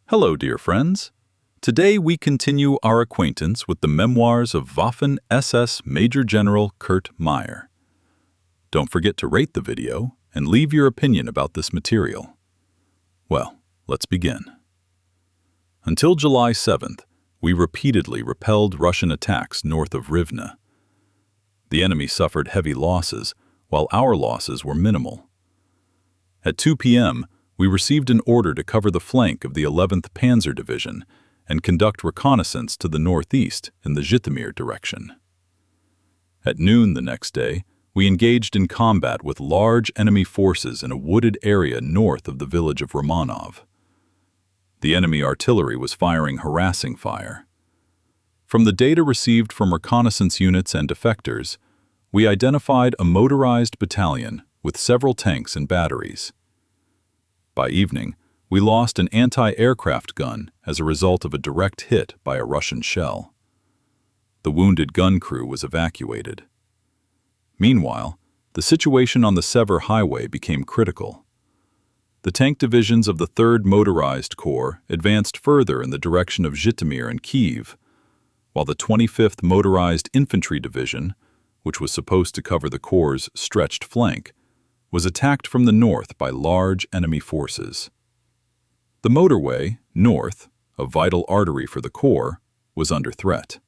Hello, dear friends. Today we continue our acquaintance with the memoirs of Waffen SS Major General Kurt Meyer. Don't forget to rate the video and leave your opinion about this material. Well, let's begin. Until July 7th, we repeatedly repelled Russian attacks north of Rivne. The enemy suffered heavy losses, while our losses were minimal. At 2 p.m., we received an order to cover the flank of the 11th Panzer Division and conduct reconnaissance to the northeast in the Zhytomyr direction. At noon the next day, we engaged in combat with large enemy forces in a wooded area north of the village of Romanov. The enemy artillery was firing harassing fire. From the data received from reconnaissance units and defectors, we identified a motorized battalion with several tanks and batteries. By evening, we lost an anti-aircraft gun as a result of a direct hit by a Russian shell. The wounded gun crew was evacuated. Meanwhile, the situation on the Sever Highway became critical. The tank divisions of the 3rd Motorized Corps advanced further in the direction of Zhytomyr and Kyiv, while the 25th Motorized Infantry Division, which was supposed to cover the Corps' stretched flank, was attacked from the north by large enemy forces. The motorway, north, a vital artery for the Corps, was under threat.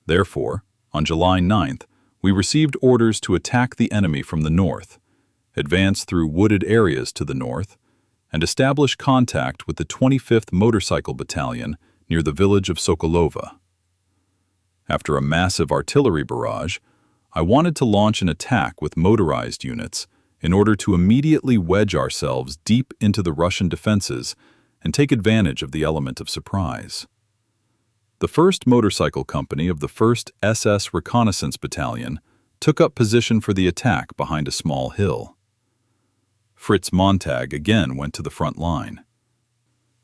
Therefore, on July 9th, we received orders to attack the enemy from the north, advance through wooded areas to the north, and establish contact with the 25th Motorcycle Battalion near the village of Sokolova. After a massive artillery barrage, I wanted to launch an attack with motorized units in order to immediately wedge ourselves deep into the Russian defenses and take advantage of the element of surprise. The 1st Motorcycle Company of the 1st SS Reconnaissance Battalion took up position for the attack behind a small hill. Fritz Montag again went to the front line.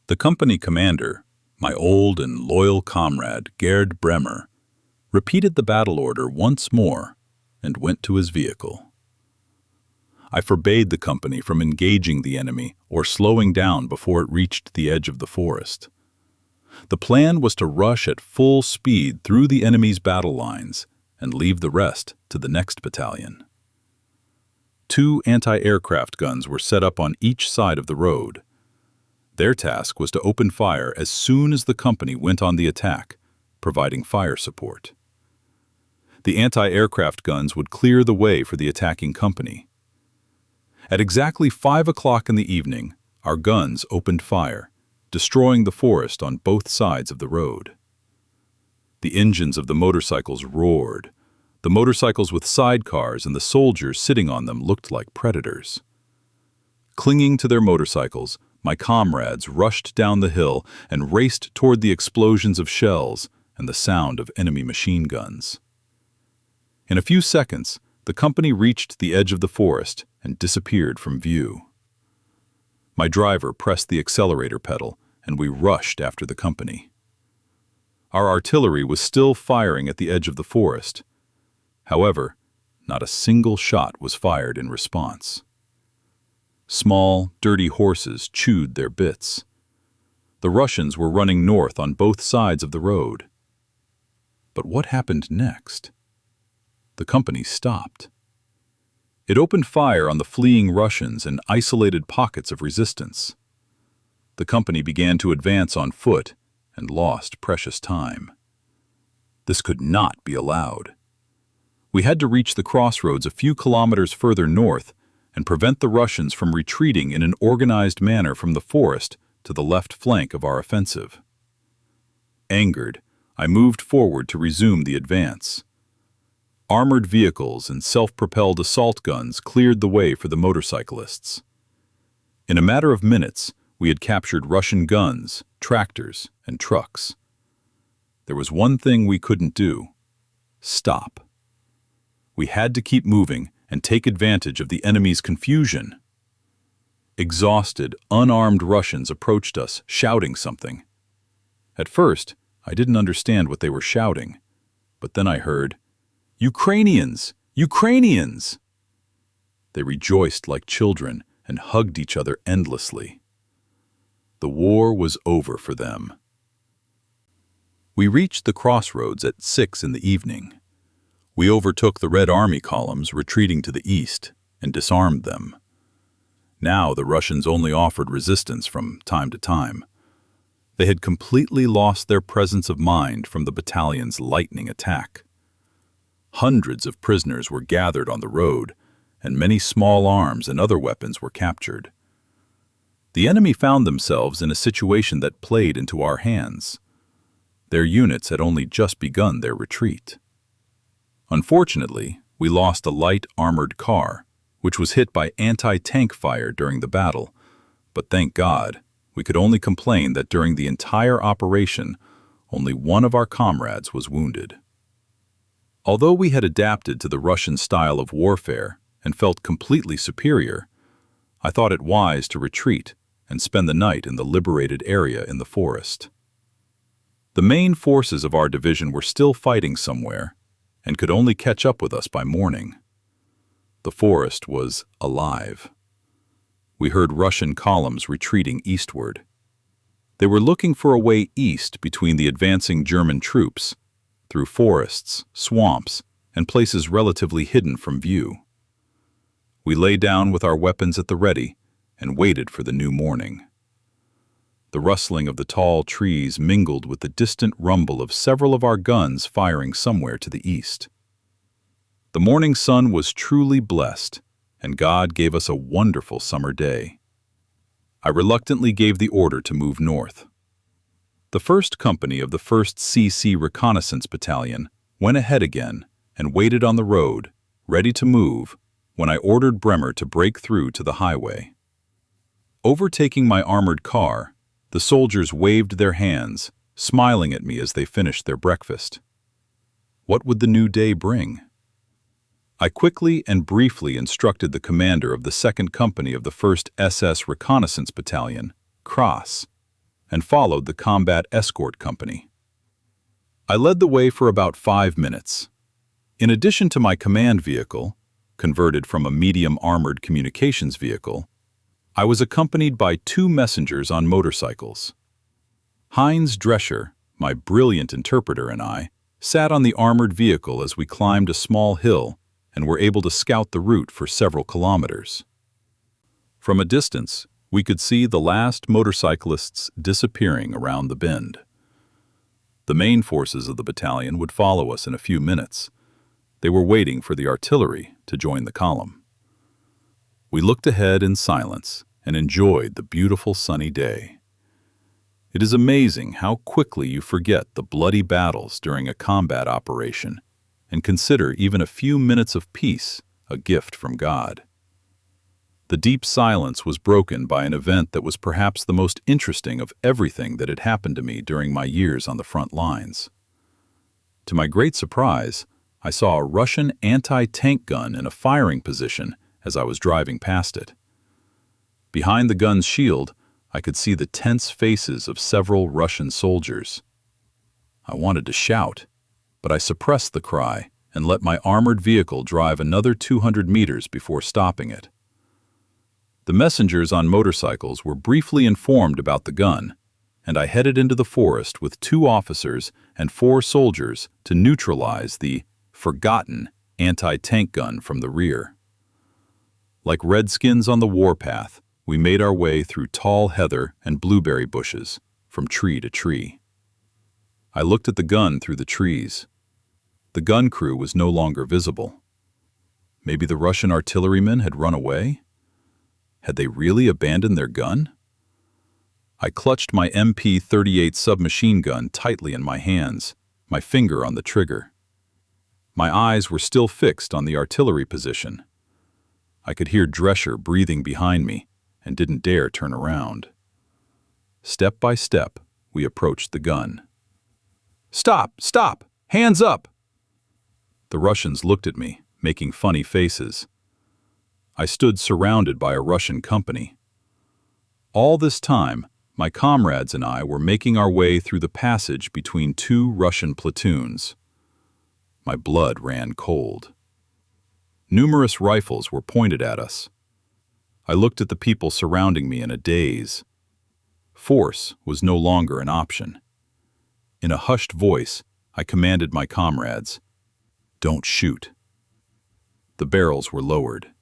The company commander, my old and loyal comrade Gerd Bremer, repeated the battle order once more and went to his vehicle. I forbade the company from engaging the enemy or slowing down before it reached the edge of the forest. The plan was to rush at full speed through the enemy's battle lines and leave the rest to the next battalion. 2 anti-aircraft guns were set up on each side of the road. Their task was to open fire as soon as the company went on the attack, providing fire support. The anti-aircraft guns would clear the way for the attacking company. At exactly 5 o'clock in the evening, our guns opened fire, destroying the forest on both sides of the road. The engines of the motorcycles roared. The motorcycles with sidecars and the soldiers sitting on them looked like predators. Clinging to their motorcycles, my comrades rushed down the hill and raced toward the explosions of shells and the sound of enemy machine guns. In a few seconds, the company reached the edge of the forest and disappeared from view. My driver pressed the accelerator pedal, and we rushed after the company. Our artillery was still firing at the edge of the forest. However, not a single shot was fired in response. Small, dirty horses chewed their bits. The Russians were running north on both sides of the road. But what happened next? The company stopped. It opened fire on the fleeing Russians and isolated pockets of resistance. The company began to advance on foot and lost precious time. This could not be allowed. We had to reach the crossroads a few kilometers further north and prevent the Russians from retreating in an organized manner from the forest to the left flank of our offensive. Angered, I moved forward to resume the advance. Armored vehicles and self-propelled assault guns cleared the way for the motorcyclists. In a matter of minutes, we had captured Russian guns, tractors, and trucks. There was one thing we couldn't do: stop. We had to keep moving and take advantage of the enemy's confusion. Exhausted, unarmed Russians approached us, shouting something. At first, I didn't understand what they were shouting, but then I heard, "Ukrainians! Ukrainians!" They rejoiced like children and hugged each other endlessly. The war was over for them. We reached the crossroads at 6 in the evening. We overtook the Red Army columns retreating to the east and disarmed them. Now the Russians only offered resistance from time to time. They had completely lost their presence of mind from the battalion's lightning attack. Hundreds of prisoners were gathered on the road, and many small arms and other weapons were captured. The enemy found themselves in a situation that played into our hands. Their units had only just begun their retreat. Unfortunately, we lost a light armored car, which was hit by anti-tank fire during the battle, but thank God, we could only complain that during the entire operation, only one of our comrades was wounded. Although we had adapted to the Russian style of warfare and felt completely superior, I thought it wise to retreat and spend the night in the liberated area in the forest. The main forces of our division were still fighting somewhere and could only catch up with us by morning. The forest was alive. We heard Russian columns retreating eastward. They were looking for a way east between the advancing German troops, through forests, swamps, and places relatively hidden from view. We lay down with our weapons at the ready and waited for the new morning. The rustling of the tall trees mingled with the distant rumble of several of our guns firing somewhere to the east. The morning sun was truly blessed, and God gave us a wonderful summer day. I reluctantly gave the order to move north. The 1st Company of the 1st CC Reconnaissance Battalion went ahead again and waited on the road, ready to move, when I ordered Bremer to break through to the highway. Overtaking my armored car, the soldiers waved their hands, smiling at me as they finished their breakfast. What would the new day bring? I quickly and briefly instructed the commander of the 2nd Company of the 1st SS Reconnaissance Battalion, Cross, and followed the Combat Escort Company. I led the way for about 5 minutes. In addition to my command vehicle, converted from a medium-armored communications vehicle, I was accompanied by 2 messengers on motorcycles. Heinz Drescher, my brilliant interpreter, and I sat on the armored vehicle as we climbed a small hill and were able to scout the route for several kilometers. From a distance, we could see the last motorcyclists disappearing around the bend. The main forces of the battalion would follow us in a few minutes. They were waiting for the artillery to join the column. We looked ahead in silence and enjoyed the beautiful sunny day. It is amazing how quickly you forget the bloody battles during a combat operation and consider even a few minutes of peace a gift from God. The deep silence was broken by an event that was perhaps the most interesting of everything that had happened to me during my years on the front lines. To my great surprise, I saw a Russian anti-tank gun in a firing position as I was driving past it. Behind the gun's shield, I could see the tense faces of several Russian soldiers. I wanted to shout, but I suppressed the cry and let my armored vehicle drive another 200 meters before stopping it. The messengers on motorcycles were briefly informed about the gun, and I headed into the forest with 2 officers and 4 soldiers to neutralize the forgotten anti-tank gun from the rear. Like redskins on the warpath, we made our way through tall heather and blueberry bushes, from tree to tree. I looked at the gun through the trees. The gun crew was no longer visible. Maybe the Russian artillerymen had run away? Had they really abandoned their gun? I clutched my MP-38 submachine gun tightly in my hands, my finger on the trigger. My eyes were still fixed on the artillery position. I could hear Drescher breathing behind me and didn't dare turn around. Step by step, we approached the gun. "Stop! Stop! Hands up!" The Russians looked at me, making funny faces. I stood surrounded by a Russian company. All this time, my comrades and I were making our way through the passage between 2 Russian platoons. My blood ran cold. Numerous rifles were pointed at us. I looked at the people surrounding me in a daze. Force was no longer an option. In a hushed voice, I commanded my comrades, "Don't shoot." The barrels were lowered.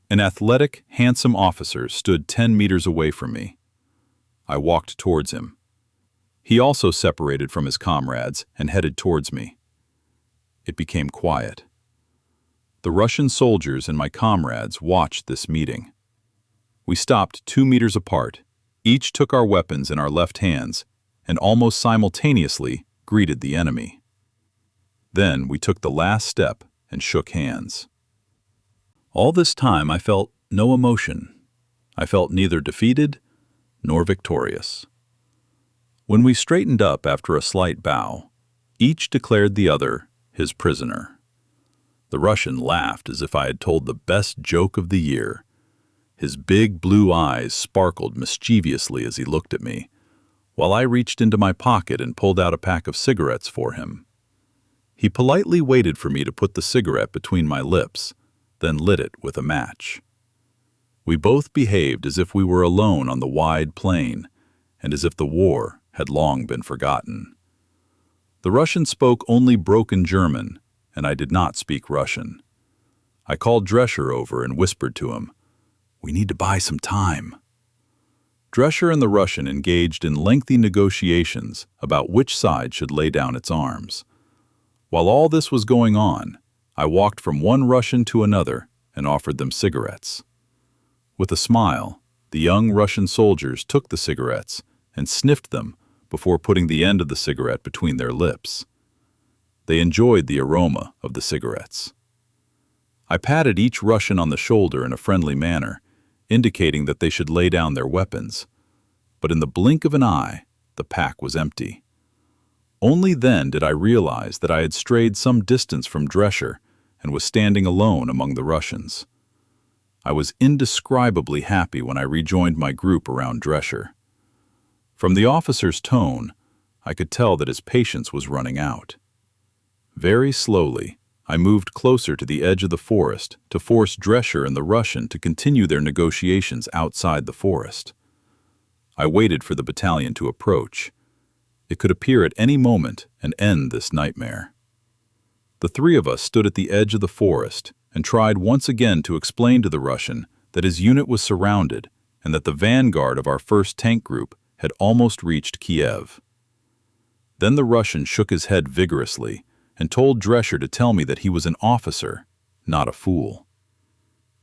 An athletic, handsome officer stood 10 meters away from me. I walked towards him. He also separated from his comrades and headed towards me. It became quiet. The Russian soldiers and my comrades watched this meeting. We stopped 2 meters apart, each took our weapons in our left hands, and almost simultaneously greeted the enemy. Then we took the last step and shook hands. All this time I felt no emotion. I felt neither defeated nor victorious. When we straightened up after a slight bow, each declared the other his prisoner. The Russian laughed as if I had told the best joke of the year. His big blue eyes sparkled mischievously as he looked at me, while I reached into my pocket and pulled out a pack of cigarettes for him. He politely waited for me to put the cigarette between my lips, then lit it with a match. We both behaved as if we were alone on the wide plain, and as if the war had long been forgotten. The Russian spoke only broken German, and I did not speak Russian. I called Drescher over and whispered to him, "We need to buy some time." Drescher and the Russian engaged in lengthy negotiations about which side should lay down its arms. While all this was going on, I walked from one Russian to another and offered them cigarettes. With a smile, the young Russian soldiers took the cigarettes and sniffed them before putting the end of the cigarette between their lips. They enjoyed the aroma of the cigarettes. I patted each Russian on the shoulder in a friendly manner, indicating that they should lay down their weapons. But in the blink of an eye, the pack was empty. Only then did I realize that I had strayed some distance from Drescher and was standing alone among the Russians. I was indescribably happy when I rejoined my group around Drescher. From the officer's tone, I could tell that his patience was running out. Very slowly, I moved closer to the edge of the forest to force Drescher and the Russian to continue their negotiations outside the forest. I waited for the battalion to approach. It could appear at any moment and end this nightmare. The three of us stood at the edge of the forest and tried once again to explain to the Russian that his unit was surrounded and that the vanguard of our first tank group had almost reached Kiev. Then the Russian shook his head vigorously and told Drescher to tell me that he was an officer, not a fool.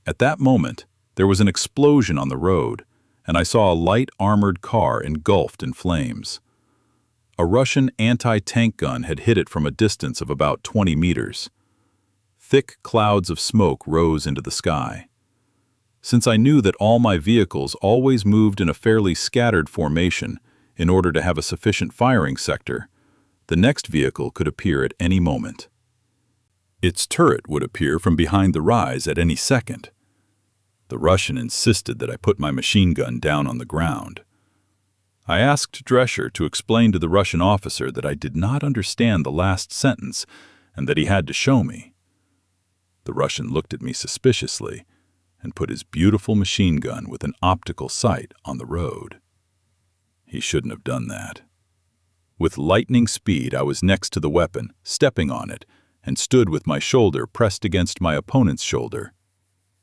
At that moment, there was an explosion on the road, and I saw a light armored car engulfed in flames. A Russian anti-tank gun had hit it from a distance of about 20 meters. Thick clouds of smoke rose into the sky. Since I knew that all my vehicles always moved in a fairly scattered formation in order to have a sufficient firing sector, the next vehicle could appear at any moment. Its turret would appear from behind the rise at any second. The Russian insisted that I put my machine gun down on the ground. I asked Drescher to explain to the Russian officer that I did not understand the last sentence and that he had to show me. The Russian looked at me suspiciously and put his beautiful machine gun with an optical sight on the road. He shouldn't have done that. With lightning speed, I was next to the weapon, stepping on it, and stood with my shoulder pressed against my opponent's shoulder.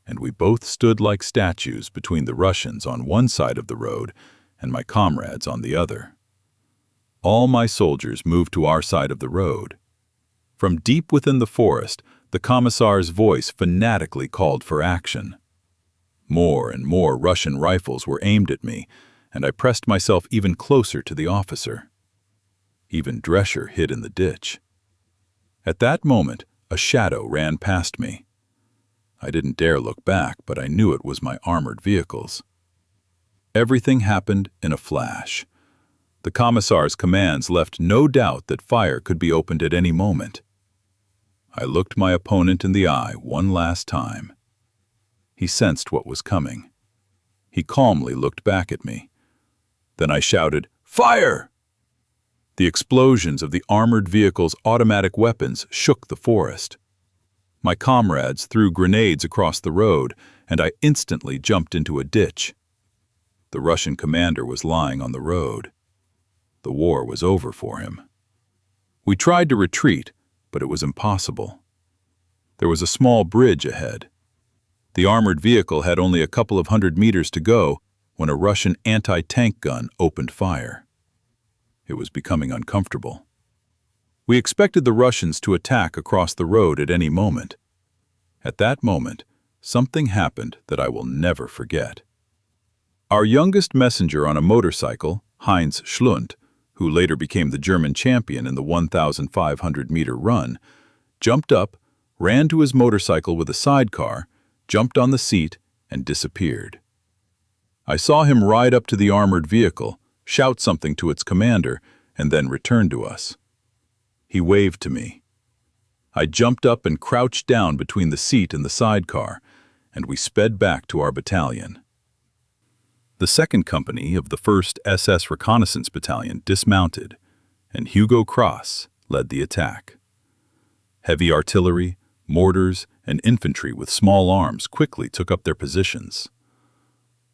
And we both stood like statues between the Russians on one side of the road and my comrades on the other. All my soldiers moved to our side of the road. From deep within the forest, the commissar's voice fanatically called for action. More and more Russian rifles were aimed at me, and I pressed myself even closer to the officer. Even Drescher hid in the ditch. At that moment, a shadow ran past me. I didn't dare look back, but I knew it was my armored vehicles. Everything happened in a flash. The commissar's commands left no doubt that fire could be opened at any moment. I looked my opponent in the eye one last time. He sensed what was coming. He calmly looked back at me. Then I shouted, "Fire!" The explosions of the armored vehicle's automatic weapons shook the forest. My comrades threw grenades across the road, and I instantly jumped into a ditch. The Russian commander was lying on the road. The war was over for him. We tried to retreat, but it was impossible. There was a small bridge ahead. The armored vehicle had only a couple of 100 meters to go when a Russian anti-tank gun opened fire. It was becoming uncomfortable. We expected the Russians to attack across the road at any moment. At that moment, something happened that I will never forget. Our youngest messenger on a motorcycle, Heinz Schlund, who later became the German champion in the 1,500-meter run, jumped up, ran to his motorcycle with a sidecar, jumped on the seat, and disappeared. I saw him ride up to the armored vehicle, shout something to its commander, and then return to us. He waved to me. I jumped up and crouched down between the seat and the sidecar, and we sped back to our battalion. The second company of the 1st SS Reconnaissance Battalion dismounted, and Hugo Cross led the attack. Heavy artillery, mortars, and infantry with small arms quickly took up their positions.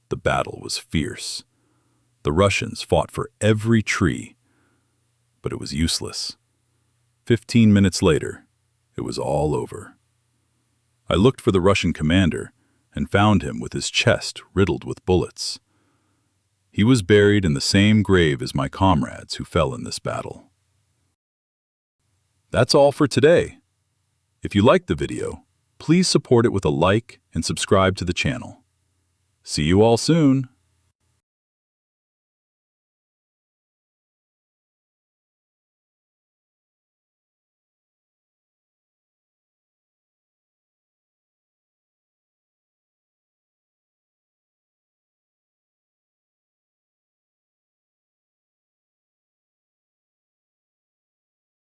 The battle was fierce. The Russians fought for every tree, but it was useless. 15 minutes later, it was all over. I looked for the Russian commander and found him with his chest riddled with bullets. He was buried in the same grave as my comrades who fell in this battle. That's all for today. If you liked the video, please support it with a like and subscribe to the channel. See you all soon!